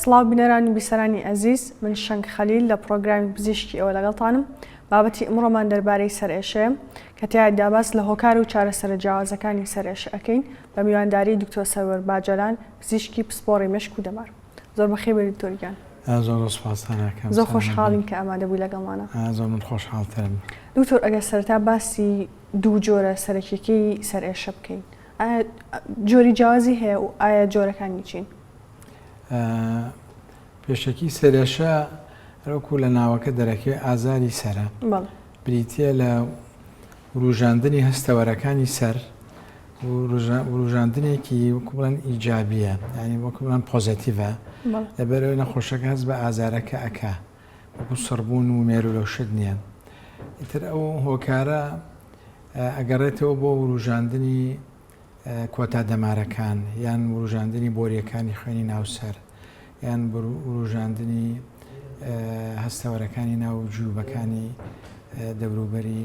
سڵاو بینەرانی بیسەرانی ئەزیز، من شەنگ خەلیل لە پرۆگرامی پزیشکی ئەوە لەگەڵتانم. بابەتی ئەمڕۆمان دەربارەی سەرئێشەیە کە تیایدا باس لە هۆکار و چارەسەرە جیاوازەکانی سەرئێشە ئەکەین بە میوانداری دکتۆر سەروەر باجەلان، پزیشکی پسپۆڕی مێشک و دەمار. زۆر بەخێر بێت دکتۆرگیان. زۆر سوپاسانەکەم. زۆر خۆشحاڵین کە ئامادە بووی لەگەڵمانە. زۆر من خۆشحاڵترم. دکتۆر، ئەگەر سەرەتا باسی دوو جۆرە سەرەکیەکەی سەرئێشە بکەین، ئایا جۆری جیاوازی هەیە و ئایا جۆرەکانی چین؟ پێشەکی سەرێشە هەروەکو لە ناوەکە دەرەکەوێت ئازاری سەرە، بریتیە لە ڕوژاندنی هەستەوەرەکانی سەر، ڕوژاندنێکی وەکو بڵێن ئیجابیە، یعنی وەکو بڵێن پۆزیتیڤە، لەبەرەوەی نەخۆشەکە هەست بە ئازارەکە ئەکا، وەکو سڕبوون و مێرولەوشت نییە. ئیتر ئەو هۆکارە ئەگەڕێتەوە بۆ ڕوژاندنی کۆتا دەمارەکان، یان ڕوژاندنی بۆریەکانی خوێنی ناوسەر، یان ڕوژاندنی هەستەوەرەکانی ناو جووبەکانی دەوروبەری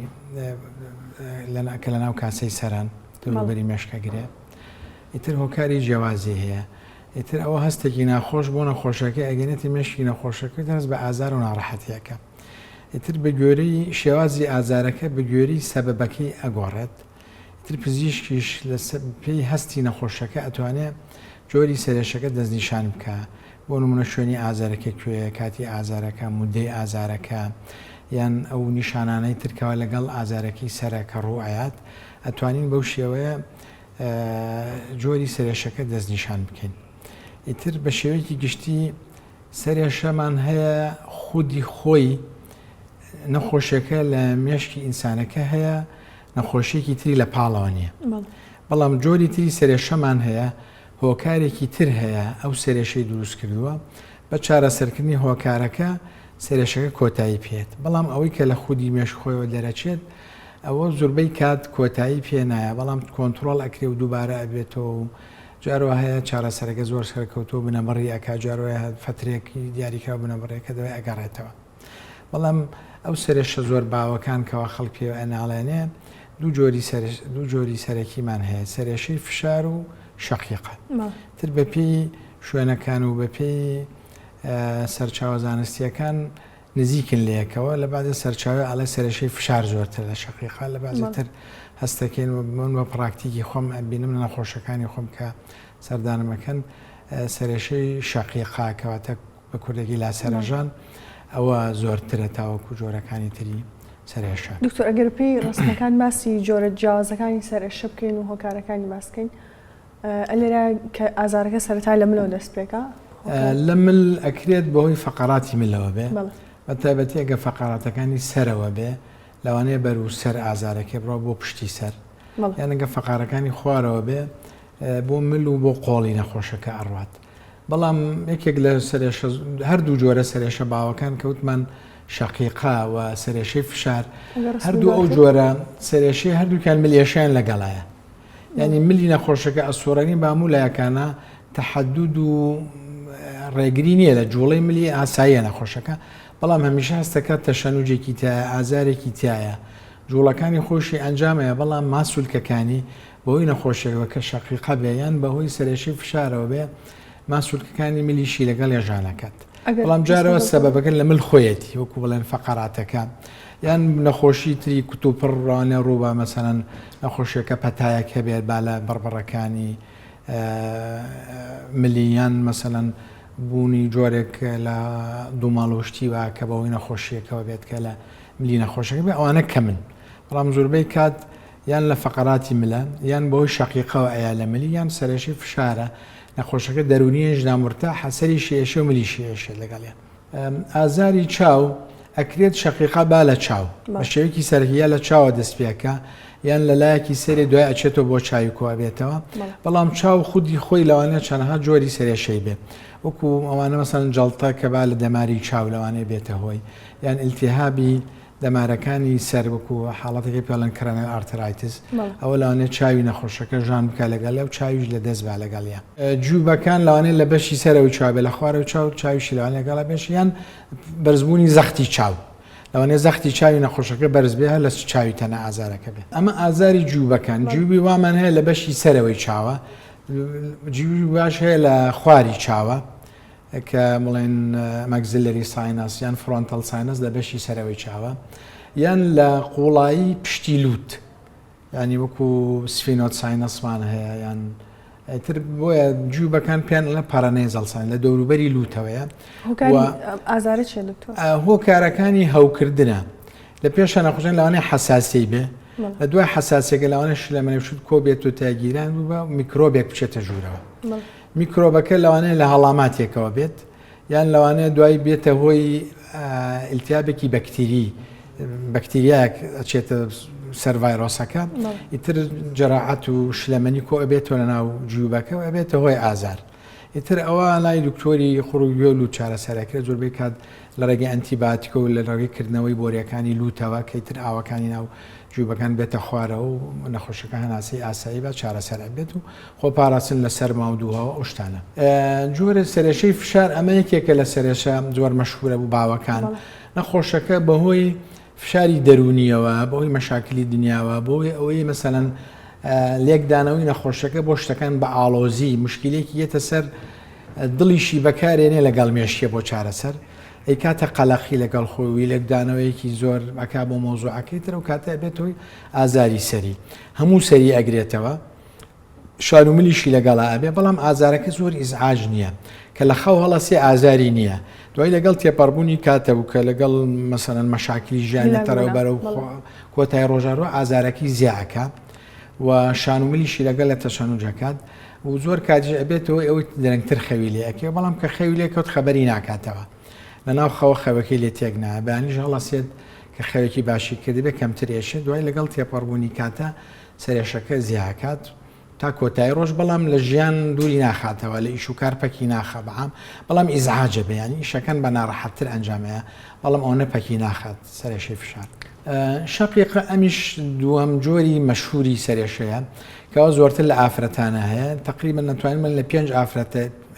کە لە ناو کاسەی سەران دەوروبەری مێشکەگرێ. ئیتر هۆکاری جیاوازی هەیە. ئیتر ئەوە هەستێکی ناخۆش بۆ نەخۆشەکە ئەگەنێتی مێشکی نەخۆشەکە هەست بە ئازار و ناڕەحەتیەکە. ئیتر بە گوێرەی شێوازی ئازارەکە بە گوێرەی سەبەبەکەی ئەگۆڕێت. ئیتر پزیشکیش لە پێی هەستی نەخۆشەکە ئەتوانێت جۆری سەرێشەکە دەستنیشان بکە، بۆ نمونە شوێنی ئازارەکە کوێیە، کاتی ئازارەکە، مودەی ئازارەکە، یان ئەو نیشانانەی ترکەوە لەگەڵ ئازارەکەی سەرە کە ڕوئایات، ئەتوانین بەو شێوەیە جۆری سەرێشەکە دەستنیشان بکەین. ئیتر بە شێوەیەکی گشتی سەرێشەمان هەیە خودی خۆی نەخۆشیەکە لە مێشکی ئینسانەکە هەیە، نەخۆشیێکی تری لە پاڵەوە نییە. بەڵام جۆری تری سەرێشەمان هەیە، هۆکارێکی تر هەیە ئەو سەرێشەی دروست کردووە، بە چارەسەرکردنی هۆکارەکە سەرێشەکە کۆتایی پێێت. بەڵام ئەوەی کە لە خودی مێشک خۆیەوە دەرەچێت ئەوە زۆربەی کات کۆتایی پێ نایە، بەڵام کۆنتترۆل ئەکرێ و دووبارە ئەبێتەوە و جارەوە هەیە چارەسەرەکە زۆر سەرکەوتۆ بنەمەڕی ئەکا، جارۆە فترێکی دیاریکە بنەمەڕێکە دەوای ئەگەڕێتەوە. بەڵام ئەو سەرێشە زۆر باوەکان کەەوە خەڵک پێوە ئەناڵێنێ دوو جۆری سەرەکیمان هەیە، سەرێشەی فشار و شەقیقە. تر بەپێی شوێنەکان و بەپێی سەرچاوە زانستیەکان نزیکن لەیەکەوە، لە بعضی سەرچاوی ئاڵێ سەرێشەی فشار زۆرتر لە شەقیقە، لە بعضیتر هەستەکەین من بە پراکتیکی خۆم ئەبینم لە نەخۆشەکانی خۆم کە سەردانمەکەن سەرێشەی شەقیقا کەواتە بە کوردێکی لاسەرەژان ئەوە زۆرترە تاوەکو جۆرەکانی تری سەرێشە. دکتۆر، ئەگەر پێی ڕستنەکان باسی جۆرە جیاوازەکانی سەرێشە بکەین و هۆکارەکانی باسکەین، لێرە کە ئازارەکە سەرەتا لە ملەوە دەست پێکە؟ لە مل ئەکرێت بەهۆی فەقەراتی ملەوە بێ، بە تایبەتی ئەگە فەقەراتەکانی سەرەوە بێ لەوانەیە بەر و سەر ئازارەکە بڕەوە بۆ پشتی سەر، یان ئەگە فەقارەکانی خوارەوە بێ بۆ مل و بۆ قۆڵی نەخۆشەکە ئەڕوات. بەڵام یەکێک لە سەرێشە هەردوو جۆرە سەرێشە باوەکان کەوتمان شەقیقا و سەرێشەی فشار، هەردوو ئەو جۆرە سەرێشەی هەردووکیان ملیێشیان لەگەڵایە، یعنی ملی نەخۆشەکە ئەسوڕانی بامولایەکانە تەحەدود و ڕێگری نییە لە جوڵەی ملی ئاساییە نەخۆشەکە، بەڵام هەمیشە هەستەکە تەشەنوجێکی تایە، ئازارێکی تایە، جوڵەکانی خۆشی ئەنجامەیە، بەڵام ماسوولکەکانی بەهۆی نەخۆشیەوە کە شەقیقە بێ یان بەهۆی سەرێشەی فشارەوە بێ ماسوولکەکانی ملیشی لەگەڵ ێژانەکەت. بەڵام جارەوە سەبەبەکە لە مل خۆیەتی، وەکو بڵێن فەقەراتەکە یان نەخۆشی تری کتوپڕ ڕوانێ ڕووبە، مەسەڵەن نەخۆشیەکە پەتایەک هەبێت با لە بڕبڕەکانی ملیان، مەسەڵەن بوونی جۆرێک لە دووماڵۆشتی وە کە بەهۆی نەخۆشیەکەەوە بێت کە لە ملی نەخۆشەکە بێ، ئەوانە کەمن. بەڵام زۆربەی کات یان لە فەقەراتی ملە، یان بەهۆی شەقیقەوە ئەیە لە ملی، یان سەرێشەی فشارە نەخۆشەکە دەرونیەش نامورتا حەسەری شێشە و ملی شێشە لەگەڵیان. ئازاری چاو ئەکرێت شەقیقا با لە چاو بە شێوەیەکی سەرهیە لە چاوە دەست پێکە، یان لە لایەکی سەری دوای ئەچێتەوە بۆ چاوی کۆ بێتەوە. بەڵام چاو خودی خۆی لەوانەیە چەندەها جۆری سەرێشەی بێ، وەکو ئەوانە مەسەڵەن جەڵتە کە با لە دەماری چاو لەوانەیە بێتە هۆی، یان ئیلتیهابی دەمارەکانی سەر، وەکو حاڵەتێکی پێڵەن کڕەنە ئارترایتس، ئەوە لەوانەیە چاوی نەخۆشەکە ژان بکە لەگەڵ و چاویش لە دەست با لەگەڵیان. جووبەکان لەوانەیە لە بەشی سەرەوەی چاوێ لە خوارەوە چاویشی لەوانەیە لەگەڵا بێش، یان بەرزبوونی زەختی چاو، لەوانەیە زەختی چاوی نەخۆشەکە بەرز بێ لە چاوی تەنە ئازارەکە بێت. ئەمە ئازاری جووبەکان، جووبی وامان هەیە لە بەشی سەرەوەی چاوە، جووبی باش هەیە لە خواری چاوە، کە بڵێن مەگزلەری ساینەس یان فرۆنتەڵ ساینەس لە بەشی سەرەوەی چاوە یان لە قوڵایی پشتی لووت ینی وەکو سفینۆت ساینەسمان هەیە یان تر بۆیە جووبەکان پێیان لە پارانێزەڵ ساین لە دەوروبەری لووتەوەیە ئازارە چێ دکتۆر هۆکارەکانی هەوکردنە لە پێشە نەخۆشیان لەوانەیە حەساسی بێ لە دوای حەساسێکە لەوانەش لە منەشت کۆ بێت و تاگیران و بە میکرۆبێک بچێتە ژوورەوە میکرۆبەکە لەوانەیە لە هەڵاماتێکەوە بێت یان لەوانەیە دوای بێتە هۆی ئیلتیابێکی بەکتریایەک ئەچێتە سەر ڤایرۆسەکە ئیتر جەراحەت و شلەمەنی کۆ ئەبێتەوە لە ناو جیوبەکە و ئەبێتە هۆی ئازار ئیتر ئەوە لای دکتۆری خوڕوگوێل و چارەسەرەکرێت زۆربەی کات لە ڕێگەی ئەنتیباتیکە و لە ڕێگەیکردنەوەی بۆریەکانی لوتەوە کە ئیتر ئاوەکانی ناو جووبەکان بێتە خوارەوە و نەخۆشەکە هەناسی ئاسایی بە چارەسەر بێت و خۆ پاراستن لە سەر ماودووەوە ئەو شتانە جۆرە سەرێشەی فشار ئەمە یەکێکە لە سەرێشە زۆر مەشهورە بوو باوەکان نەخۆشەکە بەهۆی فشاری دەرونیەوە بەهۆی مەشاکلی دنیاوە بۆی ئەوەی مەسەلەن لێکدانەوەی نەخۆشەکە بۆ شتەکان بە ئاڵۆزی مشکلێکی یەتە سەر دڵیشی بەکارێنێ لەگەڵ مێشیە بۆ چارەسەر ئەی کاتە قەلەقی لەگەڵ خۆی لێکدانەوەیەکی زۆر ئەکا بۆ مۆزوعەکەی ترە و کاتە بێتەوەی ئازاری سەری هەموو سەری ئەگرێتەوە شاروملیشی لەگەڵا ئەبێ بەڵام ئازارەکە زۆر ئیزعاج نییە کە لە خەو هەڵەسێ ئازاری نییە دوای لەگەڵ تێپەڕبوونی کاتە بوو کە لەگەڵ مەسەرەن مەشاکلی ژیانێتەرەوە بەرە و کۆتای ڕۆژاڕۆ ئازارەکەی زیاکە و شانوملیشی لەگەڵ لە تەشەنوجەکات و زۆر کاتژ ئەبێتەوە ئەوەی دەرەنگتر خەوی لێەکە بەڵام کە خەوی لێکەوت خەبەری ناکاتەوە لەناو خەوە خەوەکەی لێ تێک نایە بەیانیش هەڵەسێت کە خەوێکی باشی کردبێت کەمترێشە دوای لەگەڵ تێپەڕبوونی کاتە سەرێشەکە زیاکات تا کۆتایی ڕۆژ بەڵام لە ژیان دووری ناخاتەوە لە ئیش و کارپەکی ناخە بەعام بەڵام ئیزعاجە بەیانی ئیشەکان بە ناڕەحەتتر ئەنجامەیە بەڵام ئەو نەپەکی ناخات سەرێشەی فشار شەقیقە ئەمیش دووەم جۆری مەشهوری سەرێشەیە کەەوە زۆرتر لە ئافرەتانە هەیە تقریبا نەتوانین من لە 5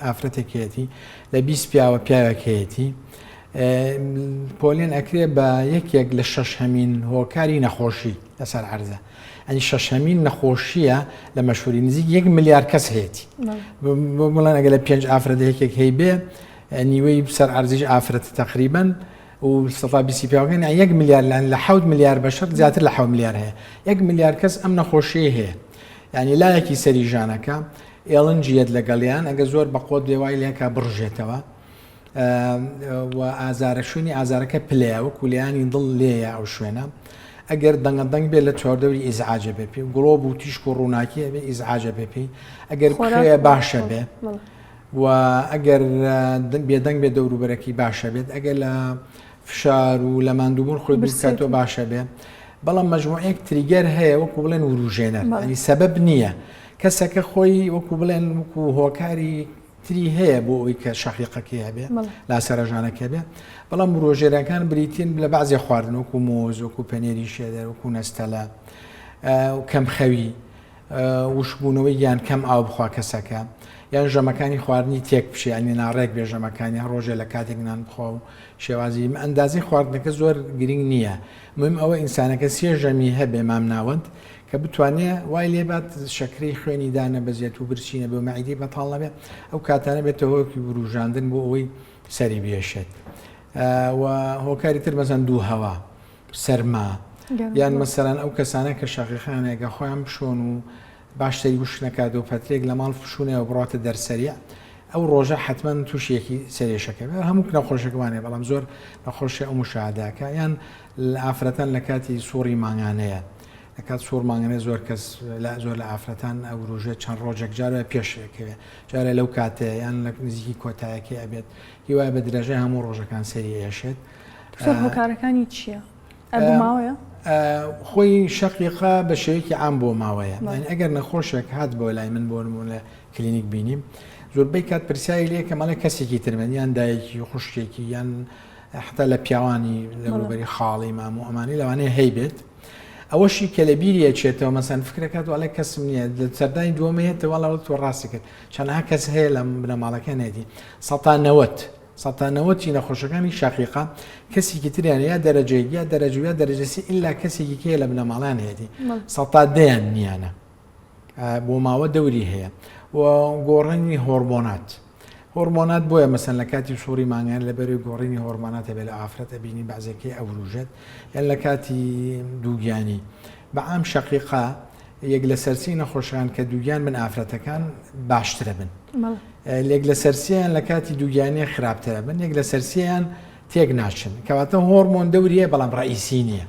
ئافرەتێکەتی لە 20 پیاوە پیاوەکەیەتی پۆلێن ئەکرێ بە یەکێک لە 6هەمین هۆکاری نەخۆشی لەسەر عەرزە ئەنی 6هەمین نەخۆشیە لە مەشهوری نزیک 1 ملیار کەس هەیەی بڵێن ئەگە لە 5 ئافرەتێکێک هەی بێ نیوەی سەر عەرزیش ئافرەتە تقریبا و 120 پیاوەکان 1 ملیار لە 7 ملیار بەشەر زیاتر لە 7 ملیار هەیە 1 ملیار کەس ئەم نەخۆشیە هەیە یعنی لایەکی سەری ژانەکە ئێڵنجیەت لەگەڵیان ئەگە زۆر بەقۆت دوێوای لێکە بڕژێتەوە و ئازارە شوێنی ئازارەکە پلەیە وەکو لێیانی دڵ لێیە ئەو شوێنە ئەگەر دەنگەدەنگ بێت لە چواردەوری ئیزعاجە بێ پێی گڵۆب و تیشک و ڕووناکیە بێ ئیزعاجە بێ پێی ئەگەر خۆیە باشە بێ و ئەگەر بێدەنگ بێ دەوروبەرەکی باشە بێت ئەگەر لە فشار و لە ماندووبوون خۆی بکاتەوە باشە بێ بەڵام مەجموعەیەک تریگەر هەیە وەکو بڵێن وروژێنەر ئەنی سەبەب نییە کەسەکە خۆی وەکو بڵێن وەکو هۆکاری تری هەیە بۆ ئەوی کە شەقیقەکە هەبێ لا سەرەژانەکە بێ بەڵام ڕۆژێرەکان بریتین لە بەعزێ خواردن وەکو مۆز وەکو پەنێری شێدەر وەکو نەستەلە کەم خەوی وشبوونەوەی یان کەم ئاو بخوا کەسەکە یان ژەمەکانی خواردنی تێک پشیانی ناڕێک بێ ژەمەکانی ڕۆژێ لە کاتێک نان بخوا و شێوازی ئەندازی خواردنەکە زۆر گرنگ نییە مهم ئەوە ئینسانەکە سێ ژەمی هەبێ مام ناوەند کە بتوانێت وای لێبات شەکرەی خوێنی دانە بەزێت و برچینە بێ و مەعیدەی بەتاڵ نەبێ ئەو کاتانە بێتە هۆکی بروژاندن بۆ ئەوەی سەری بێشێت و هۆکاری تر مەزەن دوو هەوا سەرما یان مەسەرەن ئەو کەسانە کە شەقیقانێکە خۆیان بشۆن و باشتری وش نەکات و پەترێک لە ماڵ فشوونەوە بڕاتە دەرسەریە ئەو ڕۆژە حتمما تووشێکی سەرێشەکە هەموو نەخۆشەکەوانێ بەڵام زۆر نەخۆشی ئەو مشاهداکە یان ئافرەتەن لە کاتی سووڕی مانگانەیە لە کات سوور مانگانێ زۆر کەس زۆر لە ئافرەتان ئەو ڕۆژێت چەند ڕۆژێک جارە پێشەکەوێ جارە لەو کاتەیە یان لە نزیکی کۆتایەکی ئەبێت هیوای بە درێژەی هەموو ڕۆژەکان سەری ئێشێت هۆکارەکانی چییە؟ ئەبماوەیە؟ خۆی شەقیقا بە شێوەیەکی عام بۆ ماوەیە ئەگەر نەخۆشێک هات بۆ لای من بۆ نمونە کلینیک بینیم زۆربەی کات پرسیایی لێ کە مەڵێ کەسێکی ترمەن یان دایەکی خوشکێکی یان حتا لە پیاوانی لەبەری خاڵی مام و ئەمانی لەوانەیە هەی بێت ئەوەشی کە لە بیری ئەچێتەوە مەسەن فکرەکەات وڵێ کەسم نییە لە سەردانی دووەمەیەتەوە وەڵاوە تۆ ڕاستی کرد چەندها کەس هەیە لە ماڵەکە نێدی 190 نەخۆشەکانی شەقیقا کەسێکی تریان یا دەرەجەیە یا دەرەجویا دەرەجەسی ئللا کەسێکی کێ لە بنەماڵان هێدی 100 نیانە بۆ ماوە دەوری هەیە و گۆڕینی هۆرمۆنات هۆرمۆنات بۆیە مەسەن لە کاتی سووری مانگیان لە بەروی گۆڕینی هۆرمۆناتە بێ لە ئافرەتە بینی بەعزێکی ئەوروژێت یان لە کاتی دووگیانی بەعام شەقیقا یەک لە سەرچی نەخۆشیان کە دووگیان بن ئافرەتەکان باشترە بن لێک لە سەرسیان لە کاتی دووگیانی خراپترە بن یەک لە سەرسیان تێک ناچن کەواتە هۆرمۆن دەوریە بەڵام ڕئیسی نییە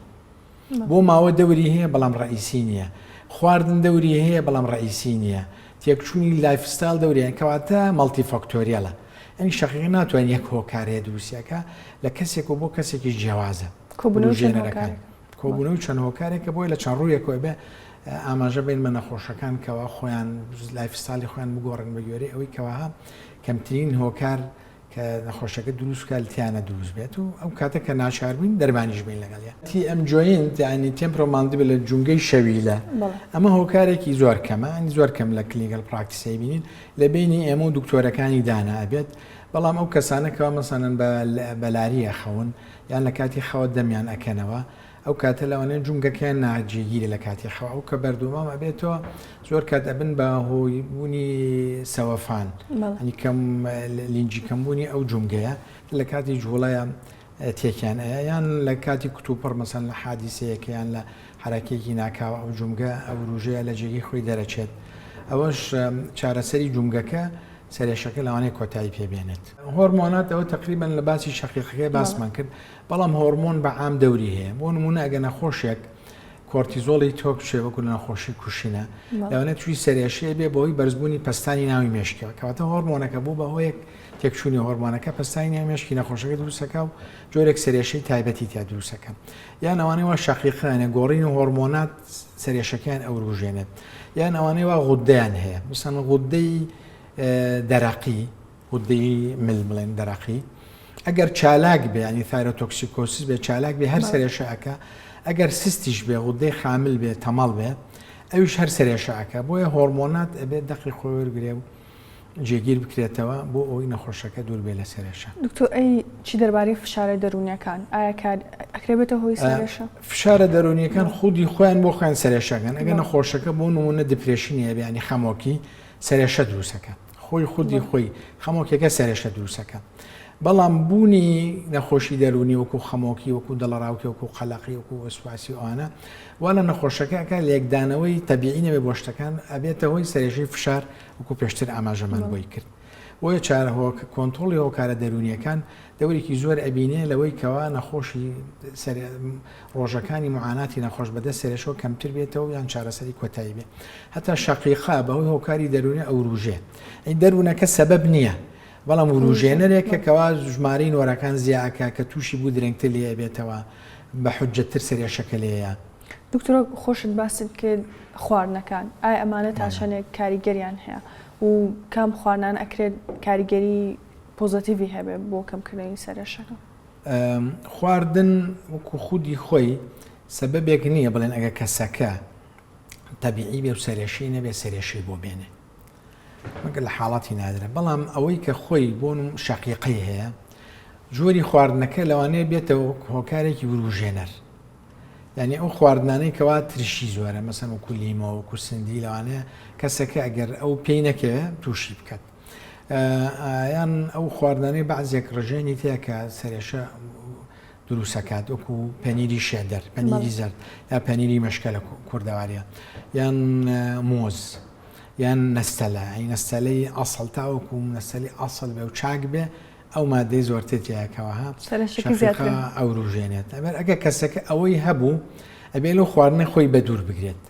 بۆ ماوە دەوری هەیە بەڵام ڕئیسی نییە خواردن دەوری هەیە بەڵام ڕئیسی نییە تێکچوونی لایفستایل دەوریان کەواتە مەڵتی فاکتۆریەلە ئەنی شەقیق ناتوانین یەک هۆکارەیە دروستیەکە لە کەسێک و بۆ کەسێکی جیاوازە کۆبوونە و چەند هۆکارێکە بۆی لە چەند ڕوویەکۆی بێ ئاماژە بین بە نەخۆشەکان کەوا خۆیان لایفستایلی خۆیان بگۆڕن بە گوێرەی ئەوەی کەواها کەمترین هۆکار کە نەخۆشەکە دروستکەلتیانە دروست بێت و ئەو کاتە کە ناچاربووین دەربانیش بین لەگەڵە تی ئەم جوین ینی تێمپۆماندی بە لە جونگەی شەویلە ئەمە هۆکارێکی زۆر کەمە ئەنی زۆر کەم لە کلینیکال پراکتیسی بینین لە بینی ئێمە و دکتۆرەکانی دانا ئەبێت بەڵام ئەو کەسانەکەەوە مەسەنن بە لاریە خەون یان لە کاتی خەوت دەمیان ئەکەنەوە ئەو کاتە لەوانێ جونگەکەیان ناجێگیری لە کاتی خەوە ئەو کە بەردوومام ئەبێتەوە زۆر کات ئەبن بە هۆی بوونی سەوەفان ئەنی کەم لینجی کەمبوونی ئەو جونگەیە لە کاتی جوڵەیە تێکیان یان لە کاتی کتوپڕ مەسەن لە حادیسەیەکیان لە حرەکێکی ناکاوە ئەو جونگە ئەو ڕژەیە لە جێگی خۆی دەرەچێت ئەوەش چارەسەری جونگەکە سەرێشەکە لەوانەیە کۆتایی پێبێنێت هۆرمۆنات ئەوە تقریبان لە باسی شەقیقەکەی باسمان کرد بەڵام هۆرمۆن بە عام دەوری هەیە بۆ نمونە ئەگە نەخۆشێک کۆرتیزۆڵی تۆک شێوەکو لە نەخۆشی کوشینە لەوانێت توی سەرێشەیە بێ بۆی بەرزبوونی پەستانی ناوی مێشکەوە کەواتە هۆرمۆنەکە بوو بەهۆیەک تێکچوونی هۆرمۆنەکە پەستانی ناوی مێشکی نەخۆشەکە دروستەکە و جۆرێک سەرێشەی تایبەتی تیا دروستەکە یان ئەوانەی وا شەقیقانە گۆڕین و هۆرمۆنات سەرێشەکەیان ئەوروژێنێت یان ئەوانەی وا غودەیان هەیە مثلا غودەی دەرەقی غودەی مل بڵێن دەرەقی ئەگەر چالاک بێ ینی تایرۆتۆکسیکۆسیس بێ چالاک بێ هەر سەرێشەکە ئەگەر سستیش بێ غودەی خامل بێ تەمەڵ بێ ئەویش هەر سەرێشەکە بۆیە هۆرمۆنات ئەبێت دەقی خۆی وەرگرێ و جێگیر بکرێتەوە بۆ ئەوی نەخۆشەکە دوور بێ لە سەرێشە. دکتۆر ئەی چی دەربارەی فشارە دەرونیەکان ئایا ئەکرێبێتە هۆی سەرێشە؟ فشارە دەرونیەکان خودی خۆیان بۆ خۆیان سەرێشەکەن ئەگەر نەخۆشەکە بۆ نمونە دپرێشنی هەبێ ینی خەمۆکی سەرێشە دروستەکە خۆی خودی خۆی خەمۆکێکە سەرێشە دروستەکە بەڵام بوونی نەخۆشی دەرونی وەکو خەمۆکی وەکو دڵەڕاوکی وەکو قەلەقی وەکو وەسواسی ئەوانە وا لە نەخۆشەکەکە لێکدانەوەی تەبیعی نەبێ بۆ شتەکان ئەبێتە هۆی سەرێژەی فشار وەکو پێشتر ئاماژەمان بۆی کرد بۆیە چارەهۆ کۆنتڕۆڵی هۆکارە دەرونیەکان دەورێکی زۆر ئەبینێ لەوەی کەوا نەخۆشی ڕۆژەکانی معاناتی نەخۆش بەدەست سەرێشەوە کەمتر بێتەوە یان چارەسەری کۆتایی بێ هەتا شەقیقا بەهۆی هۆکاری دەرونی ئەو ڕوژێ ئەی دەروونەکە سەبەب نییە بەڵام ڕوژێنەرێکە کەوا ژمارەی نۆرەکان زیاکە کە تووشی بوو درەنگتر لێ بێتەوە بە حجەتتر سەرێشەکە لێیە. دکتۆر خۆشت باست کرد خواردنەکان ئایا ئەمانە تاشانێک کاریگەریان هەیە و کام خواردنان ئەکرێت کاریگەری پۆزتیڤی هەبێ بۆ کەمکردنی سەرێشەکە؟ خواردن وەکو خودی خۆی سەبەبێک نییە بڵێن ئەگە کەسەکە تەبیعی بێ و سەرێشەی نەبێ سەرێشەی بۆ بێنێ مەگەر لە حاڵاتی نادرە بەڵام ئەوەی کە خۆی بۆ شەقیقەی هەیە جۆری خواردنەکە لەوانەیە بێتەوە هۆکارێکی وروژێنەر یعنی ئەو خواردنانەی کەوا ترشی زۆرە مەسەن وەکو لیمۆ وەکو سندی لەوانەیە کەسەکە ئەگەر ئەو پێی نەکەوێ تووشی بکات یان ئەو خواردنانەی بەعزێک ڕژێنی تەیە کە سەرێشە دروستەکات وەکو پەنیری شێدەر پەنیری زەرد یا پەنیری مەشکە لە کوردەواریە یان مۆز یان نەستەلە ئەی نەستەلەی ئەسڵ تاوەکو نەستەلی ئەسڵ بێ و چاک بێ ئەو مادەی زۆرتێتیەکەوەها ئەو ڕژێنێت ئەگەر کەسەکە ئەوەی هەبوو ئەبێ لەو خواردنە خۆی بە دوور بگرێت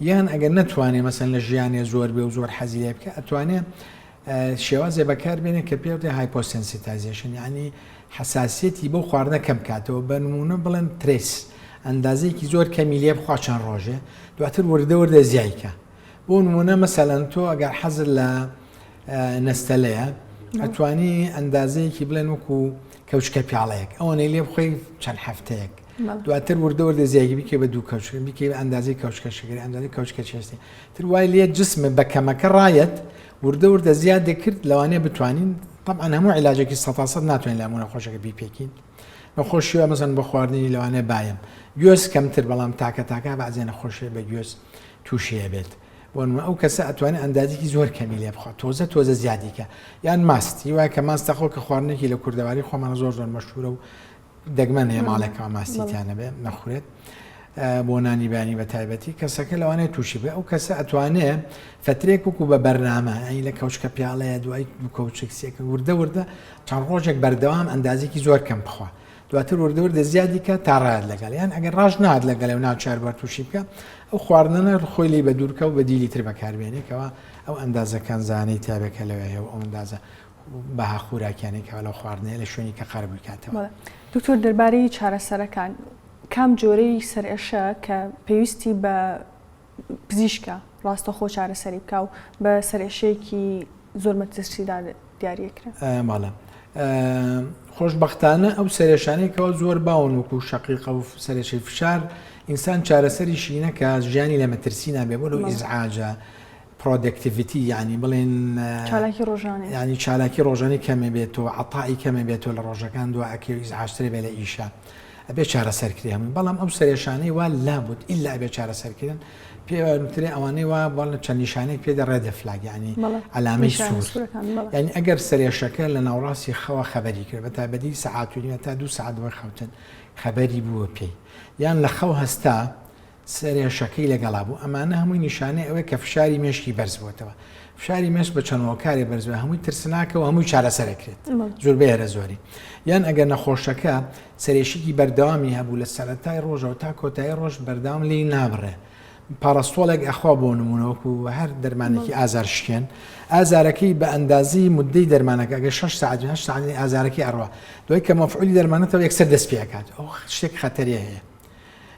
یان ئەگەر نەتوانێت مەسەن لە ژیانێ زۆر بێ و زۆر حەزی لێ بکە ئەتوانێت شێوازێ بەکار بێنێ کە پێوتێ هایپۆسنسیتایزیشن یعنی حساسیەتی بەو خواردنە کەم کاتەوە بە نمونە بڵێن ترێس ئەندازەیەکی زۆر کەمی لێ بخوا چەند ڕۆژێ دواتر وردە زیایکە بۆ نمونە مەسەلەن تۆ ئەگەر حەزت لە نەستەلەیە ئەتوانی ئەندازەیەکی بڵێن وەکو کەوچکە پیاڵەیەک ئەوەنەی لێ بخۆی چەند هەفتەیەک دواتر وردە زیایکی بکە بە دوو کەوچکە بکە ئەندازەی کەوچکە شگەری ئەندازەی کەوچکە چێستی تر وای لێ جسمە بە کەمەکە ڕایەت وردە زیاد دەکرد لەوانەیە بتوانین طبعا هەموو عیلاجێکی 100% ناتوانین لە هەموو نەخۆشەکە بیپێکین نەخۆشیوە مەسەن بە خواردنی لەوانەیە بایم گوێز کەمتر بەڵام تاکە بەعزێ نەخۆشیە بە گوێز تووشیە بێت ئەو کەسە ئەتوانێت ئەندازێکی زۆر کەمی لێ بخوات تۆزە زیادیکە یان ماستی وایە کە ماستەخۆ کە خواردنێکی لە کوردەواری خۆمان زۆر مەشهورە و دەگمەن هەیە ماڵێکەوە ماستیتیانە بێ نەخورێت بۆ نانی بانی بە تایبەتی کەسەکە لەوانەیە تووشی بێ ئەو کەسە ئەتوانێت فترێک وەکو بە بەرنامە ئەی لە کەوچکە پیاڵەیە دوای کەوچکسێکە وردە چەند ڕۆژێک بەردەوام ئەندازێکی زۆر کەم بخوا دواتر وردە زیادی کە تا ڕات لەگەڵ یان ئەگەر ڕاژ نات لەگەڵ و ناچار بەر تووشی بکە ئەو خواردنە خۆی لی بە دوورکە و بە دیلی تر بەکاربێنێکەوە ئەو ئەندازەکان زانەی تابەکە لەوێ هەیە و ئەو ئەندازە بەها خوراکیانێکەوە لە خواردنەیە لە شوێنی کە قەرب بکاتەوە. دکتۆر دەربارەی چارەسەرەکان کام جۆرەی سەرئێشە کە پێویستی بە پزیشکە ڕاستەخۆ چارەسەری بکە و بە سەرئێشەیەکی زۆر مەترسیدا دیاریەکرا ماڵە خۆشببختانە ئەو سەرێشانێکەوە زۆر باون وەکو شەقیقە و سەرێشەی فشار ئینسان چارەسەریشی نەکە ژیانی لە مەترسی نابێ بۆ لەو ئیزعاجە پرۆدەکتیڤیتی ینی بڵێن چالاکی ڕۆژانێ ینی چالاکی ڕۆژانی کەمێ بێتەوە عەتای کەمێ بێتەوە لە ڕۆژەکان دو ئەکێ و ئیزعاجترێ بێ لە ئیشە ئەبێ چارەسەرکردی هەمووی بەڵام ئەو سەرێشانەی وا لابوت ئیلا ئەبێ چارەسەرکردن پێوترێ ئەوانەی وا بەڵە چەند نیشانێک پێدا ڕێدە فلاگیانی ئەلامەی سوور یعنی ئەگەر سەرێشەکە لە ناوڕاستی خەوە خەبەری کرد بە تایبەتی سەعات و نیمە تا 2 ساعت بۆ خەوتن خەبەری بووە پێی یان لە خەو هەستا سەرێشەکەی لەگەڵا بوو ئەمانە هەمووی نیشانەی ئەوەی کە فشاری مێشکی بەرز بووەتەوە فشاری مێش بە چەند هۆکاری بەرزبە هەمووی ترسناکە و هەمووی چارەسەرەکرێت زۆر بێرە زۆری یان ئەگەر نەخۆشەکە سەرێشکی بەردەوامی هەبوو لە سەرەتای ڕۆژەوە تا کۆتایی ڕۆژ بەردەوام لی نابڕێ پاراستۆڵێک ئەخوا بۆ نمونەوەکو هەر دەرمانێکی ئازار شکێن ئازارەکەی بە ئەندازی مدەی دەرمانەکە ئەگەر 6 ساعت 8 ساعت ئازارەکەی ئەڕوا دوای کە مەفعولی دەرمانێتەوە یەکسەر دەست پێکات ئەو شتێک خەتەریە هەیە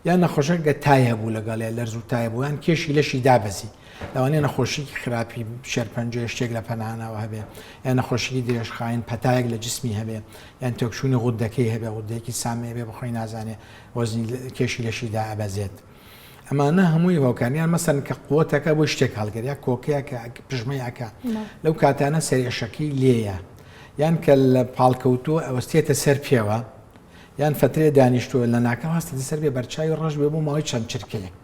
یان نەخۆشەکە تایە بوو لەگەڵێ لەرز و تایە بوویان کێشی لەشی دابەزی لەوانەیە نەخۆشیی خراپی شێرپەنجە شتێک لە پەنانەوە هەبێ یان نەخۆشیی درێژخاین پەتایەک لە جسمی هەبێ یان تۆکشوونی غودەکەی هەبێ غودەیەکی سامێ بێ بخۆی نازانێ وەزنی کێشی لەشیدا ئەبەزێت ئەمانە هەمووی هۆکانیان مەسەن کە قوتەکە بۆ شتێک هەڵگەریا کۆکەیە کە پژمەیەکە لەو کاتانە سەرێشەکەی لێیە یان کە لە پاڵکەوتووە ئەوەستێتە سەر پێوە یان فترێ دانیشتووە لە ناکە هەستێتە سەر بێ بەرچاوی ڕەش بێ بۆ ماوەی چەند چرکەیەک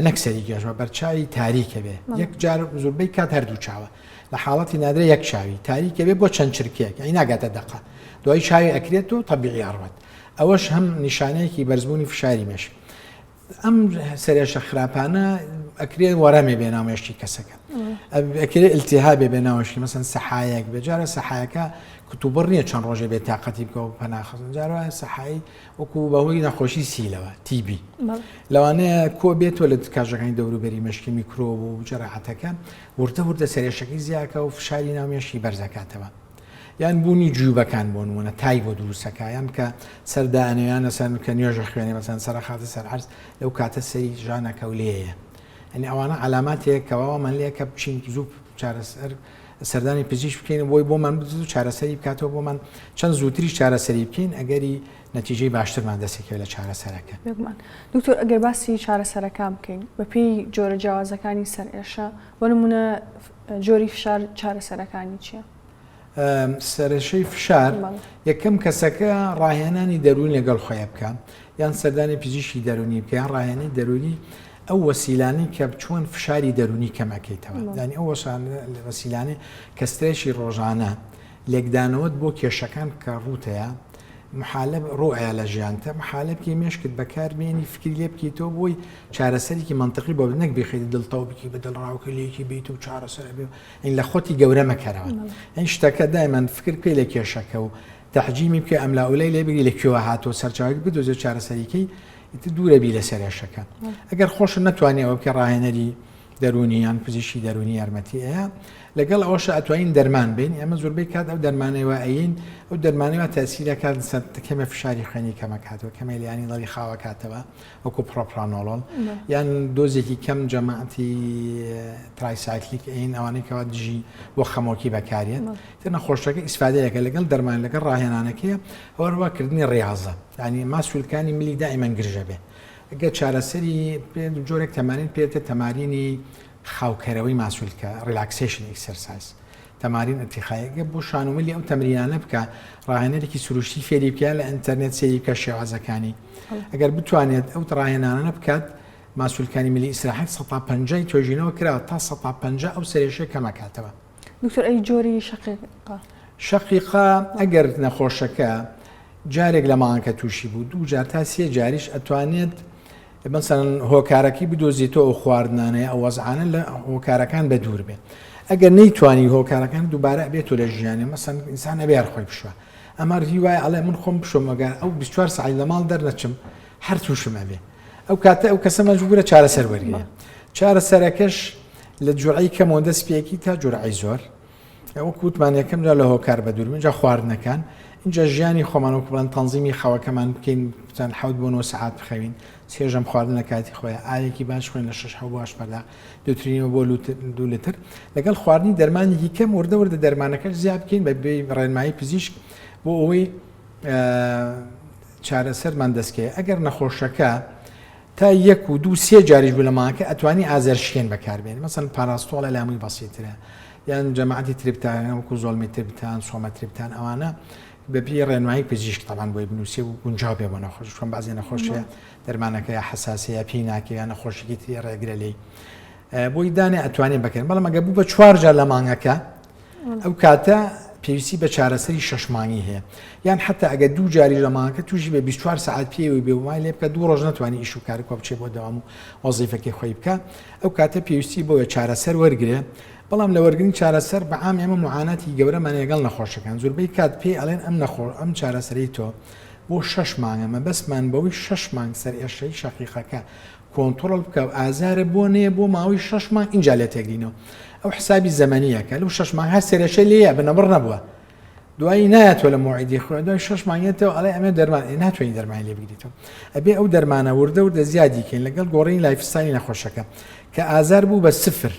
نەکسەری گەژمە بەرچاوی تاریکە بێ یەک جار زۆربەی کات هەردوو چاوە لە حاڵەتی نادرە یەک چاوی تاریکە بێ بۆ چەند چرکەیەک ئەی ناگاتە دەقە دوای چاوی ئەکرێت و تەبیعی ئەڕوات ئەوەش هەم نیشانەیەکی بەرزبوونی فشاری مێش ئەم سەرێشە خراپانە ئەکرێت وەرەمێ بێ ناومێشتی کەسەکە ئەکرێت ئیلتیهابێ بێ ناوەشتی مەسەن سەحایەک بێ جارە سەحایەکە کتوبڕ نییە چەند ڕۆژێ بێت تااقەتی بکە و پەناخستن جارە سەحایی وەکو بەهۆی نەخۆشی سیلەوە تیبی لەوانەیە کۆ بێتەوە لە کاژەکانی دەوروبەری مشکی میکرۆ و جەراحەتەکە وردە سەرێشەکەی زیاکە و فشاری ناومێشتی بەرزەکاتەوە یان بوونی جووبەکان بۆ نمونە تای بۆ دروستەکە یان کە سەردانەیان ئەسەن کە نوێژە خوێنێ مەسەن سەرخاتە سەر عەرز لەو کاتە سەری ژانەکە و لێیە ئەنی ئەوانە علاماتێکەوەمان لێ کە بچین زوو چارەسەر سەردانی پزیش بکەین بۆی بۆمان بزوو چارەسەری بکاتەوە بۆمان چەند زووتریش چارەسەری بکەین ئەگەری نەتیجەی باشترمان دەسێکەوە لە چارەسەرەکە. دکتۆر ئەگەر باسی چارەسەرەکان بکەین بەپێی جۆرە جیاوازەکانی سەرئێشە بۆ نمونە جۆری فشار چارەسەرەکانی چییە؟ سەرێشەی فشار یەکەم کەسەکە ڕاهێنانی دەرونی لەگەڵ خۆی بکە یان سەردانی پزیشکی دەرونی بکە یان ڕاهێنەی دەرونی ئەو وەسیلانی کە بچوون فشاری دەرونی کەمەکەیتەوە دانی ئەو وەسیلانی کە سترێشی ڕۆژانە لێکدانەوەت بۆ کێشەکان کە ڕوتەیە محالب ڕۆیە لە ژیانتە محالبکی مێشکت بەکاربێنی فکری لێ بکەیتەوە بۆی چارەسەرێکی منطقی بۆ نەک بخیت دڵتەوە بکی بە دڵڕاوکە لێکی بیت و چارەسەر بێ ئین لە خۆتی گەورە مەکەرەوە ئەین شتەکە دایمان فکر پێی لە کێشەکە و تەحجیمی بکە ئەم لاولای لێ بگری لەکوێوە هاتۆ سەرچاوێک بدۆزێت چارەسەریکەی دوورە بی لە سەرێشەکە ئەگەر خۆش نەتوانێت ئەوە بکە ڕاهێنەری دەرونی یان پزیشکی دەرونی یارمەتی ئەیە لەگەڵ ئەوەش ئەتوانین دەرمان بین ئەمە زۆربەی کات ئەو دەرمانەوە ئەین ئەو دەرمانەوە تەسیرەکات کەمە فشاری خوێنی کەمەکاتەوە کەمە لیانی دڵی خاوەکاتەوە وەکو پرۆپرانۆڵۆل یان دۆزێکی کەم جەماعەتی ترایسایکلیک ئەین ئەوانەیەکەوە دژی بۆ خەمۆکی بەکارێت تر نەخۆشەکە ئیسفادەیەکە لەگەڵ دەرمان لەگەڵ ڕاهێنانەکەیە ئەوەڕواکردنی ڕێازە ینی ماسوولکانی ملی دائیمەن گرژە بێ ئەگە چارەسەری جۆرێک تەمارین پێێتە تەمارینی خاوکەرەوەی ماسوولکە ریلاکسیشن ئەکسەرسایز تەمارین ئەرتیخایەکە بۆ شانومەلی ئەو تەمرینانە بکە ڕاهێنەرێکی سروشتی فێری بکە لە ئینتەرنێت سێری بکە شێوازەکانی ئەگەر بتوانێت ئەو ڕاهێنانە بکات ماسوولەکانی ملی ئیسراحیل 150 توێژینەوە کراوە تا 150 ئەو سەرێشەیە کەمەکاتەوە. دکتۆر ئەی جۆری شەقیقە؟ شەقیقە ئەگەر نەخۆشەکە جارێک لە ماڵەکە تووشی بوو 2 جار تا 3 جاریش ئەتوانێت مثلەن هۆکارەکەی بدۆزیتەوە ئەو خواردنانەیە ئەو وەزعانە لە هۆکارەکان بە دوور بێ. ئەگەر نەیتوانی هۆکارەکان دووبارە بێتۆ لە ژیانێ مەسەن ئینسان نەبێ خۆی بشوە. ئەمە هیوای ئەڵێ من خۆم بشۆم ئەگەر ئەو 24 ساعت لە ماڵ دەرنەچم هەر تووشم ئەبێ. ئەو کاتە ئەو کەسە مەجبورە چارەسەر وەرگێ. چارەسەرەکەش لە جوعی کەمەوە دەستپێکی تا جوعی زۆر. ئەوە کووتمان یەکەم جا لە هۆکار بە دوور اینجا خواردنەکان اینجا ژیانی خۆمانەوە بڵێن تەنزیمی خەوەکەمان بکەین بتان 7 بۆ 9 ساعت بخەوین سێژەم خواردنە کاتی خۆیان ئاوێکی باش خوێن لە 6 بۆ 8 پەردا دەتوانینەوە بۆ 2 لیتر لەگەڵ خواردنی دەرمانێکی کەم وردە دەرمانەکەش زیاد بکەین بە ڕێنمایی پزیشک بۆ ئەوەی چارەسەرمان دەستکەوێت. ئەگەر نەخۆشەکە تا 1 و 2 3 جاریش بوو لە ماڵەکە ئەتوانی ئازەرشکێن بەکاربێنێت مەسەن پاراستۆڵە لامووی بەسیترە یان جەماعەتی تریپتان وەکو زۆڵمی تریپتان سۆمە تریپتان ئەوانە بەپی ڕێنمایی پزیشک تەمان بۆی بنووسێ و گونجاو بێ بۆ نەخۆش چۆن بازی نەخۆشیە دەرمانەکە یا حساسەیە پێی ناکە یان نەخۆشیی تری ڕێگرە لێی بۆی دانێ ئەتوانێت بکەن بەڵام ئەگە بوو بە 4 جار لە مانگەکە ئەو کاتە پێویستی بە چارەسەری 6 مانگی هەیە یان حتا ئەگە 2 جاری لە مانگەکە تووشی بە 24 ساعت پێوی بێ ومای لێ بکە 2 ڕۆژ ناتوانانی ئیش و کاری کۆ بچێ بۆ دەوام و وەزیفەکەی خۆی بکە ئەو کاتە پێویستی بۆیە چارەسەر وەرگێ بەڵام لە وەرگنی چارەسەر بە عام ئێمە معاناتی گەورەمان لەگەڵ نەخۆشەکان زۆربەی کات پێی ئەڵێن ئەم نەخۆر ئەم چارەسەری تۆ بۆ 6 مانگەمە بەسمان بەوەی 6 مانگ سەر ئێشەی شەقیقەکە کۆنتڕۆڵ بکە و ئازارە بۆ نەیە بۆ ماوەی 6 مانگ اینجا لێ تێگرینەوە ئەو حسابی زەمەنیەکە لەو 6 مانگ هەر سێرەشە لێیە بنەبڕ نەبووە دوایی نایەتەوە لە موعیدی خۆ دوای 6 مانگێتەوە ئەڵێ ئەمە دەرمان ناتوانین دەرمانی لێ بگریتەوە ئەبێ ئەو دەرمانە وردە زیادی کەین لەگەڵ گۆڕینی لایفستایلی نەخۆشەکە کە ئازار بوو بە 0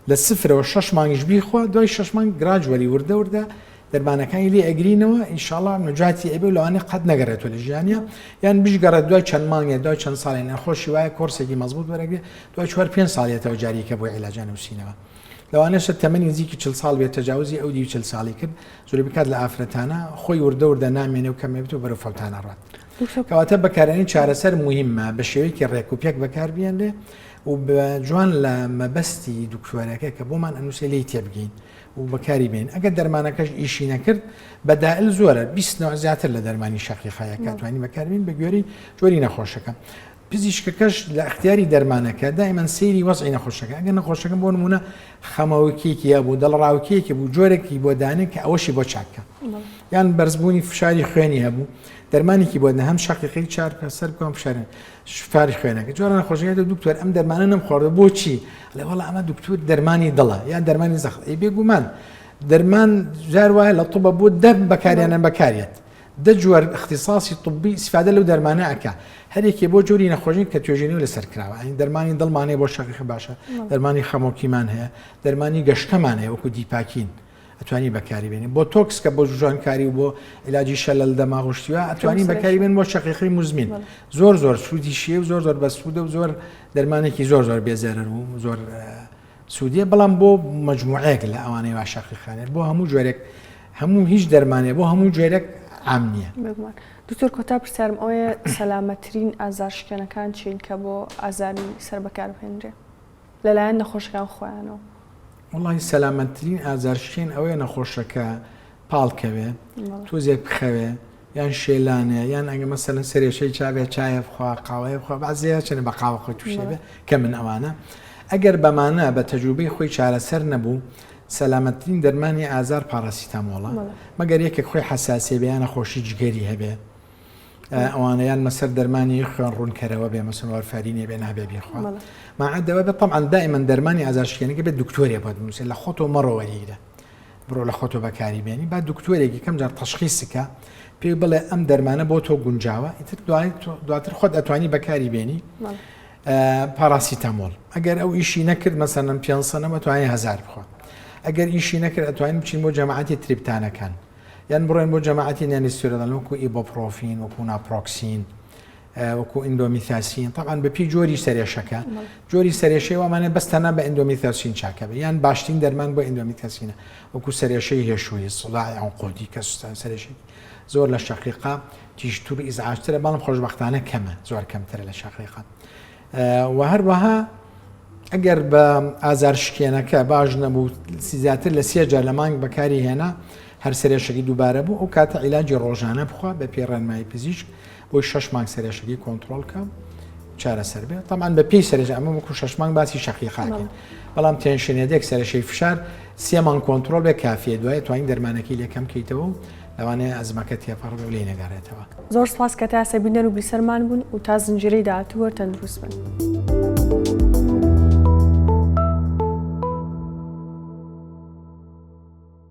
لە 0ەوە 6 مانگیش بیخوا دوای 6 مانگ گراجوەلی وردە دەرمانەکانی لێ ئەگرینەوە ئینشاءڵڵا نەجاتی ئەبێ لەوانەیە قەت نەگەڕێتەوە لە ژیانە یان بژگەڕێت دوای چەند مانگێ دوای چەند ساڵی نەخۆشی وایە کۆرسێکی مەزبوط وەرەگرێت دوای 4-5 ساڵێتەوە جاریکە بۆ عیلاجان نووسینەوە لەوانەیە تەمەنی نزیکی 40 ساڵ بێت تەجاوزی ئەو 40 ساڵی کرد زۆر بکات لە ئافرەتانە خۆی وردە نامێنێ و کەمێ بێت و بەرەو فەوتانە ڕات کەواتە بەکارێنی چارەسەر مهمە بە شێوەیەکی ڕێکوپێک بەکاربێنێ و بە جوان لە مەبەستی دکتۆرەکە کە بۆمان ئەنووسێ لی تێبگەین و بەکاری بێن ئەگەر دەرمانەکەش ئیشی نەکرد بەدائل زۆرە 20 نوع زیاتر لە دەرمانی شەقیقەیە کاتوانی بەکاربێن بە گوێرەی جۆری نەخۆشەکە پزیشکەکەش لە اختیاری دەرمانەکە دائما سەیری وەزعی نەخۆشەکە ئەگەر نەخۆشەکە بۆ نمونە خەمەوەکیەکی یا بوو دڵڕاوکیەکی بوو جۆرێکی بۆ دانێت کە ئەوەشی بۆ چاکە یان بەرزبوونی فشاری خوێنی هەبوو دەرمانێکی بۆ هەم شەقیقەی 4 سەر بکەم شفاری خوێنەکە جۆرە نەخۆشیەکە دکتۆر ئەم دەرمانە نەمخواردە بۆچی لە وەڵا ئەمە دکتۆر دەرمانی دڵە یان دەرمانی زەخت ئەی بێگومان دەرمان جار وایە لە طوبە بۆ دەب بەکاریانە بەکارێت دە جوار اختصاصی طبی استفاده لەو دەرمانە ئەکا هەرێکی بۆ جۆری نەخۆشی کە توێژینەوە لەسەر کراوە ئەین دەرمانی دڵمانەیە بۆ شەقیقە باشە دەرمانی خەمۆکیمان هەیە دەرمانی گەشتەمان هەیە وەکو دیپاکین ئەتوانی بەکاری بێنین بۆ تۆکس کە بۆ جوانکاری و بۆ علاجی شەلل دەماغ و شتیوە ئەتوانی بەکاری بێن بۆ شەقیقەی مزمین زۆر سوودی شیە و زۆر بە سوودە و زۆر دەرمانێکی زۆر بێزەرەر و زۆر سوودیە بەڵام بۆ مجموعەیەک لە ئەوانەی وا شەقیقانێت بۆ هەموو جۆرێک هەموو هیچ دەرمانێ بۆ هەموو جۆرێک عام نییە. دکتۆر کۆتا پرسیارم ئەوەیە سەلامەترین ئازارشکێنەکان چین کە بۆ ئازاری سەر بەکاربهێنرێ لەلایەن نەخۆشەکان خۆیانەوە وڵی سەلامەترین ئازارشکێن ئەوەیە نەخۆشەکە پاڵکەوێ تۆزێک بخەوێ یان شێلانێ یان ئەگە مەسەلەن سەرێشەی چاوێ چایە بخوا قاوەیە بخوا بەعزەیە چێنە بە قاوە خۆی تووشێ بێ کە من ئەوانە ئەگەر بەمانە بە تەجروبەی خۆی چارەسەر نەبوو سەلامەترین دەرمانی ئازار پاراسیتامۆڵە مەگەر یەکێک خۆی حساسیە بێ یان نەخۆشی جگەری هەبێ ئەوانەیان مەسەر دەرمانی خوێن ڕوونکەرەوە بێ مەسن وەرفارینێ بێ نابێ بێخوا ماعەدەوە بێ طبعاً دائما دەرمانی ئازارشکێنەکە بێت دکتۆرێ بۆ بنووسێ لە خۆتۆ مەڕەوەریگرە بڕۆ لە خۆتۆ بەکاری بێنی با دکتۆرێکی کەم جار تەشخیصکە پێی بڵێ ئەم دەرمانە بۆ تۆ گونجاوە ئیتر دواتر خۆت ئەتوانی بەکاری بێنی پاراسیتامۆڵ ئەگەر ئەو ئیشی نەکرد مەسەن پێنسەنەمە توانێ 1000 بخۆ ئەگەر ئیشی نەکرد ئەتوانین بچین بۆ جەماعەتی تریپتانەکان یان بڕۆین بۆ جەماعەتی نانیستۆرەدان وەکو ئیبۆپرۆفین وەکو ناپرۆکسین وەکو ئیندۆمیتاسین طبعاً بەپی جۆری سەرێشەکە جۆری سەرێشەی وامانە بەستەنە بە ئیندۆمیتاسین چاکە بێ یان باشترین دەرمان بۆ ئیندۆمیتاسینە وەکو سەرێشەی هێشووی سڵای عەنقۆدی کە سەرێشی زۆر لە شەقیقە تیژتوور ئیزعاجترە بەڵام خۆشبەختانە کەمە زۆر کەمترە لە شەقیقە و هەروەها ئەگەر بە ئازارشکێنەکە باش نەبوو زیاتر لە 3 جار لە مانگ بەکاری هێنا هەر سەرێشەکەی دووبارە بوو ئەو کاتە عیلاجی ڕۆژانە بخوا بە پێڕەنمایی پزیشک بۆی 6 مانگ سەرێشەکەی کۆنتترۆلکە چارەسەر بێت تەمان بە پێی سەرێژ ئەمە وەکو 6 مانگ باسی شەقیقاکەین بەڵام تێنشێنێدێک سەرشەی فشار 3 مانگ کۆنتترۆل بێ کافیە دوایە توانین دەرمانەکەی لەکەم کەیتەوە و لەوانەیە ئەزمەکە تێپەڕ بێ و لێ نەگارێتەوە. زۆر سپاس کە تا سەبینەر و بیسەرمان بوون و تا زنجیرەی داهاتووە تەندروست بن.